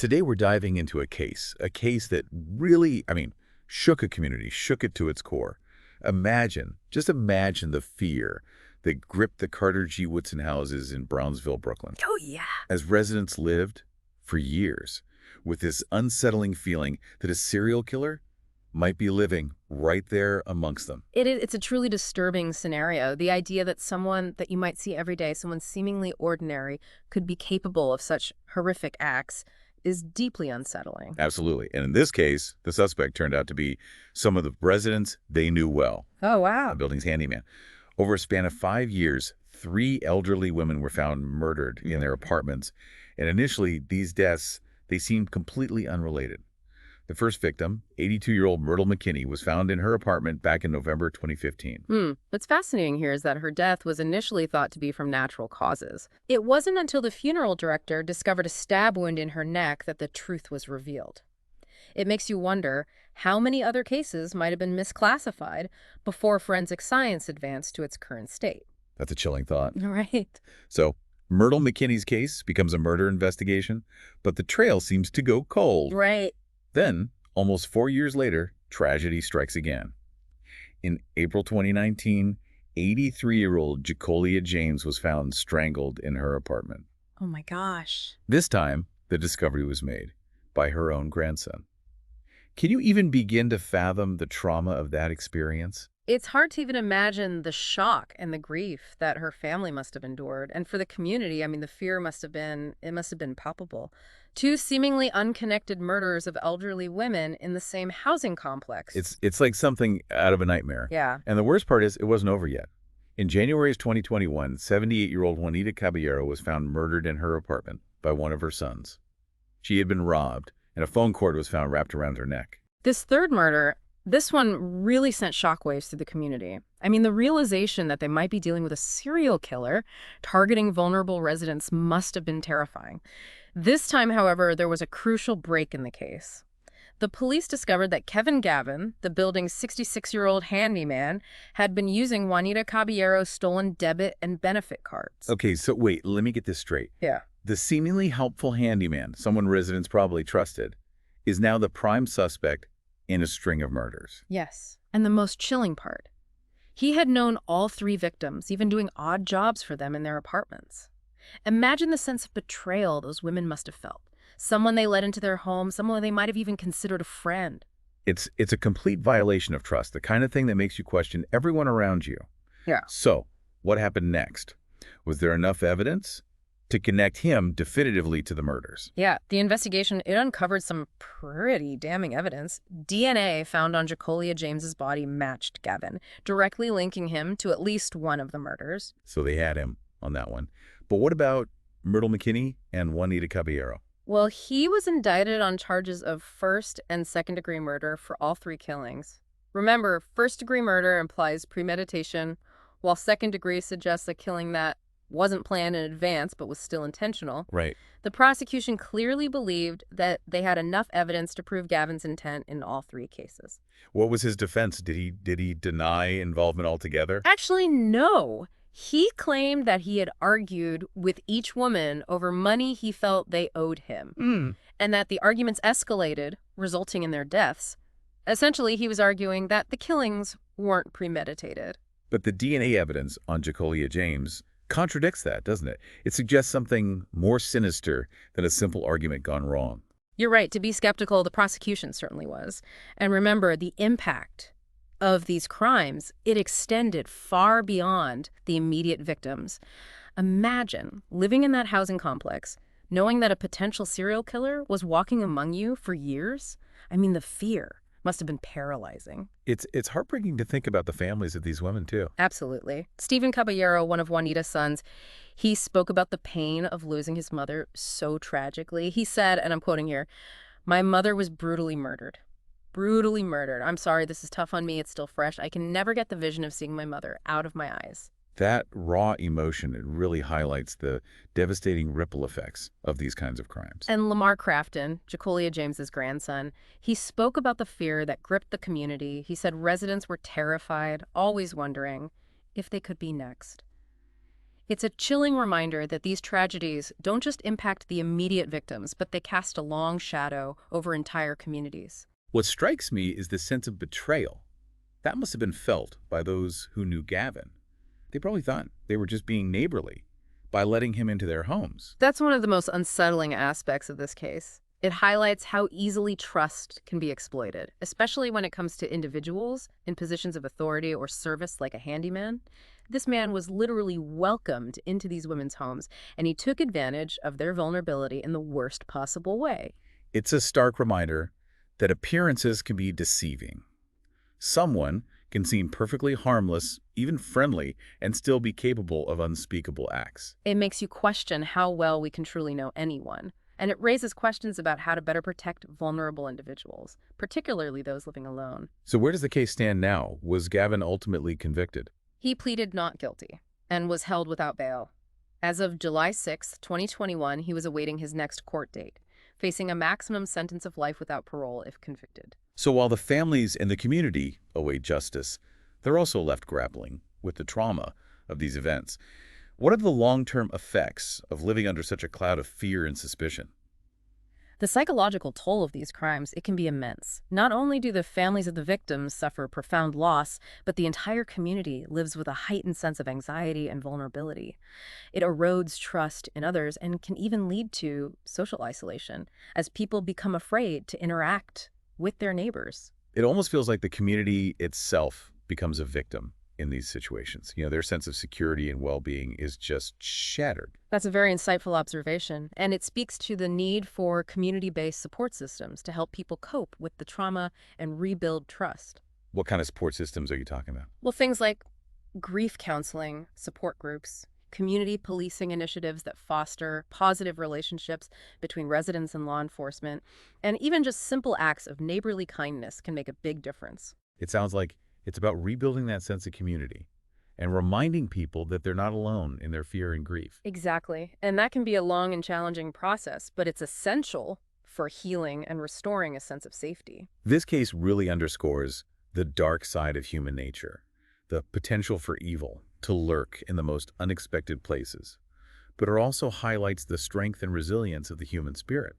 Today we're diving into a case that really, shook a community, shook it to its core. Just imagine the fear that gripped the Carter G. Woodson houses in Brownsville, Brooklyn, Oh, yeah. as residents lived for years with this unsettling feeling that a serial killer might be living right there amongst them. It's a truly disturbing scenario. The idea that someone that you might see every day, someone seemingly ordinary, could be capable of such horrific acts is deeply unsettling. Absolutely. And in this case, the suspect turned out to be some of the residents they knew well, Oh, the wow. building's handyman. Over a span of 5 years, 3 elderly women were found murdered in their apartments. And initially, these deaths, they seemed completely unrelated. The first victim, 82-year-old Myrtle McKinney, was found in her apartment back in November 2015. What's fascinating here is that her death was initially thought to be from natural causes. It wasn't until the funeral director discovered a stab wound in her neck that the truth was revealed. It makes you wonder how many other cases might have been misclassified before forensic science advanced to its current state. That's a chilling thought. Right. So, Myrtle McKinney's case becomes a murder investigation, but the trail seems to go cold. Right. Then, almost 4 years later, tragedy strikes again. In April 2019, 83-year-old Jacolia James was found strangled in her apartment. Oh my gosh. This time, the discovery was made by her own grandson. Can you even begin to fathom the trauma of that experience? It's hard to even imagine the shock and the grief that her family must have endured. And for the community, the fear must have been palpable. Two seemingly unconnected murders of elderly women in the same housing complex. It's like something out of a nightmare. Yeah. And the worst part is, it wasn't over yet. In January of 2021, 78-year-old Juanita Caballero was found murdered in her apartment by one of her sons. She had been robbed, and a phone cord was found wrapped around her neck. This third murder, this one really sent shockwaves through the community. The realization that they might be dealing with a serial killer targeting vulnerable residents must have been terrifying. This time, however, there was a crucial break in the case. The police discovered that Kevin Gavin, the building's 66-year-old handyman, had been using Juanita Caballero's stolen debit and benefit cards. Okay, so wait, let me get this straight. Yeah. The seemingly helpful handyman, someone residents probably trusted, is now the prime suspect in a string of murders. Yes. And the most chilling part, he had known all three victims, even doing odd jobs for them in their apartments. Imagine the sense of betrayal those women must have felt. Someone they let into their home, someone they might have even considered a friend. It's a complete violation of trust, the kind of thing that makes you question everyone around you. Yeah. So, what happened next? Was there enough evidence to connect him definitively to the murders? Yeah, the investigation, it uncovered some pretty damning evidence. DNA found on Jacolia James's body matched Gavin, directly linking him to at least one of the murders. So they had him on that one. But what about Myrtle McKinney and Juanita Caballero? Well, he was indicted on charges of first and second-degree murder for all three killings. Remember, first-degree murder implies premeditation, while second-degree suggests a killing that wasn't planned in advance but was still intentional. Right. The prosecution clearly believed that they had enough evidence to prove Gavin's intent in all three cases. What was his defense? Did he deny involvement altogether? Actually, no. He claimed that he had argued with each woman over money he felt they owed him, and that the arguments escalated, resulting in their deaths. Essentially, he was arguing that the killings weren't premeditated. But the DNA evidence on Jacolia James contradicts that, doesn't it? It suggests something more sinister than a simple argument gone wrong. You're right. To be skeptical, the prosecution certainly was. And remember, the impact of these crimes, it extended far beyond the immediate victims. Imagine living in that housing complex, knowing that a potential serial killer was walking among you for years. The fear must have been paralyzing. It's heartbreaking to think about the families of these women, too. Absolutely. Stephen Caballero, one of Juanita's sons, he spoke about the pain of losing his mother so tragically. He said, and I'm quoting here, "My mother was brutally murdered. Brutally murdered. I'm sorry, this is tough on me. It's still fresh. I can never get the vision of seeing my mother out of my eyes." That raw emotion, it really highlights the devastating ripple effects of these kinds of crimes. And Lamar Crafton, Jacolia James's grandson, he spoke about the fear that gripped the community. He said residents were terrified, always wondering if they could be next. It's a chilling reminder that these tragedies don't just impact the immediate victims, but they cast a long shadow over entire communities. What strikes me is the sense of betrayal. That must have been felt by those who knew Gavin. They probably thought they were just being neighborly by letting him into their homes. That's one of the most unsettling aspects of this case. It highlights how easily trust can be exploited, especially when it comes to individuals in positions of authority or service like a handyman. This man was literally welcomed into these women's homes, and he took advantage of their vulnerability in the worst possible way. It's a stark reminder that appearances can be deceiving. Someone can seem perfectly harmless, even friendly, and still be capable of unspeakable acts. It makes you question how well we can truly know anyone, and it raises questions about how to better protect vulnerable individuals, particularly those living alone. So where does the case stand now? Was Gavin ultimately convicted? He pleaded not guilty and was held without bail. As of July 6, 2021, he was awaiting his next court date, facing a maximum sentence of life without parole if convicted. So while the families and the community await justice, they're also left grappling with the trauma of these events. What are the long-term effects of living under such a cloud of fear and suspicion? The psychological toll of these crimes, it can be immense. Not only do the families of the victims suffer profound loss, but the entire community lives with a heightened sense of anxiety and vulnerability. It erodes trust in others and can even lead to social isolation, as people become afraid to interact with their neighbors. It almost feels like the community itself becomes a victim in these situations. Their sense of security and well-being is just shattered. That's a very insightful observation, and it speaks to the need for community-based support systems to help people cope with the trauma and rebuild trust. What kind of support systems are you talking about? Well, things like grief counseling, support groups, community policing initiatives that foster positive relationships between residents and law enforcement, and even just simple acts of neighborly kindness can make a big difference. It sounds like it's about rebuilding that sense of community and reminding people that they're not alone in their fear and grief. Exactly. And that can be a long and challenging process, but it's essential for healing and restoring a sense of safety. This case really underscores the dark side of human nature, the potential for evil to lurk in the most unexpected places, but it also highlights the strength and resilience of the human spirit,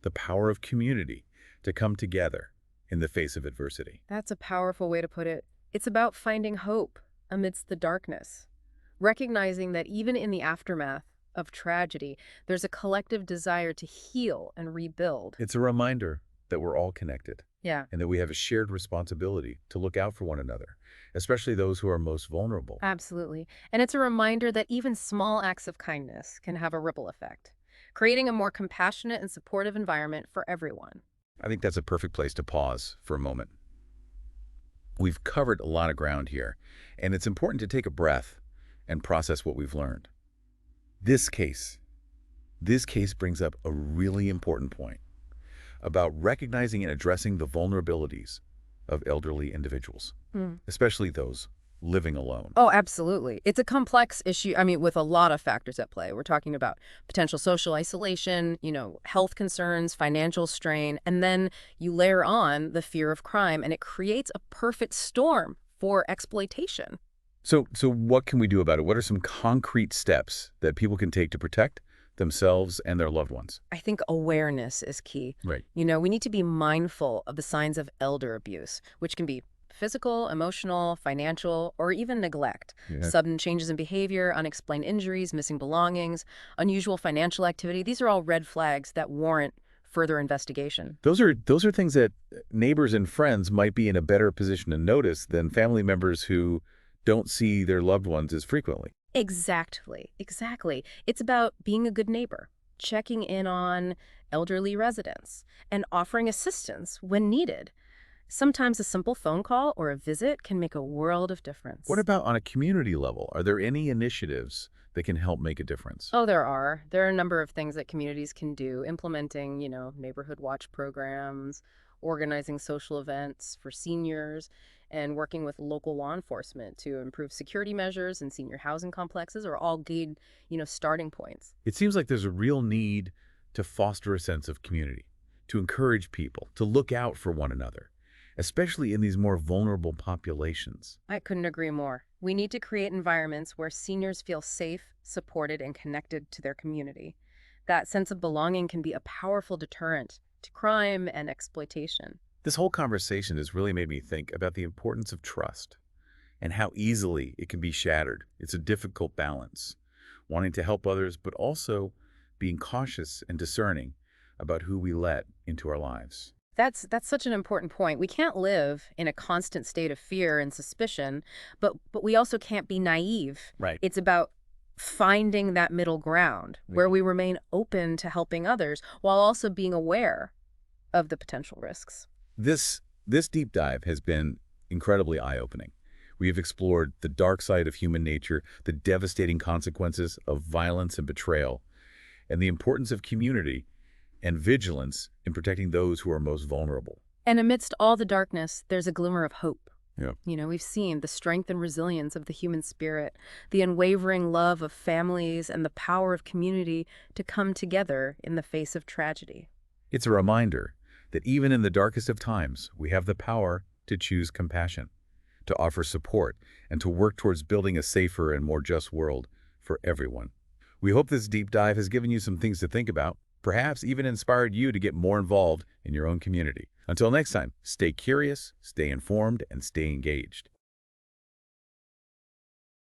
the power of community to come together in the face of adversity. That's a powerful way to put it. It's about finding hope amidst the darkness, recognizing that even in the aftermath of tragedy, there's a collective desire to heal and rebuild. It's a reminder that we're all connected Yeah, and that we have a shared responsibility to look out for one another, especially those who are most vulnerable. absolutely. And it's a reminder that even small acts of kindness can have a ripple effect, creating a more compassionate and supportive environment for everyone. I think that's a perfect place to pause for a moment. We've covered a lot of ground here, and it's important to take a breath and process what we've learned. This case, this case brings up a really important point about recognizing and addressing the vulnerabilities of elderly individuals, especially those living alone. Oh, absolutely. It's a complex issue, with a lot of factors at play. We're talking about potential social isolation, health concerns, financial strain, and then you layer on the fear of crime, and it creates a perfect storm for exploitation. So what can we do about it? What are some concrete steps that people can take to protect themselves and their loved ones? I think awareness is key. Right. We need to be mindful of the signs of elder abuse, which can be physical, emotional, financial, or even neglect. Yeah. Sudden changes in behavior, unexplained injuries, missing belongings, unusual financial activity. These are all red flags that warrant further investigation. Those are things that neighbors and friends might be in a better position to notice than family members who don't see their loved ones as frequently. Exactly. It's about being a good neighbor, checking in on elderly residents, and offering assistance when needed. Sometimes a simple phone call or a visit can make a world of difference. What about on a community level? Are there any initiatives that can help make a difference? Oh, there are. There are a number of things that communities can do, implementing, neighborhood watch programs, organizing social events for seniors, and working with local law enforcement to improve security measures in senior housing complexes are all good, starting points. It seems like there's a real need to foster a sense of community, to encourage people, to look out for one another. especially in these more vulnerable populations. I couldn't agree more. We need to create environments where seniors feel safe, supported, and connected to their community. That sense of belonging can be a powerful deterrent to crime and exploitation. This whole conversation has really made me think about the importance of trust and how easily it can be shattered. It's a difficult balance, wanting to help others, but also being cautious and discerning about who we let into our lives. That's such an important point. We can't live in a constant state of fear and suspicion, but we also can't be naive. Right. It's about finding that middle ground where Okay. we remain open to helping others while also being aware of the potential risks. This deep dive has been incredibly eye-opening. We have explored the dark side of human nature, the devastating consequences of violence and betrayal, and the importance of community and vigilance in protecting those who are most vulnerable. And amidst all the darkness, there's a glimmer of hope. Yeah. We've seen the strength and resilience of the human spirit, the unwavering love of families, and the power of community to come together in the face of tragedy. It's a reminder that even in the darkest of times, we have the power to choose compassion, to offer support, and to work towards building a safer and more just world for everyone. We hope this deep dive has given you some things to think about, perhaps even inspired you to get more involved in your own community. Until next time, stay curious, stay informed, and stay engaged.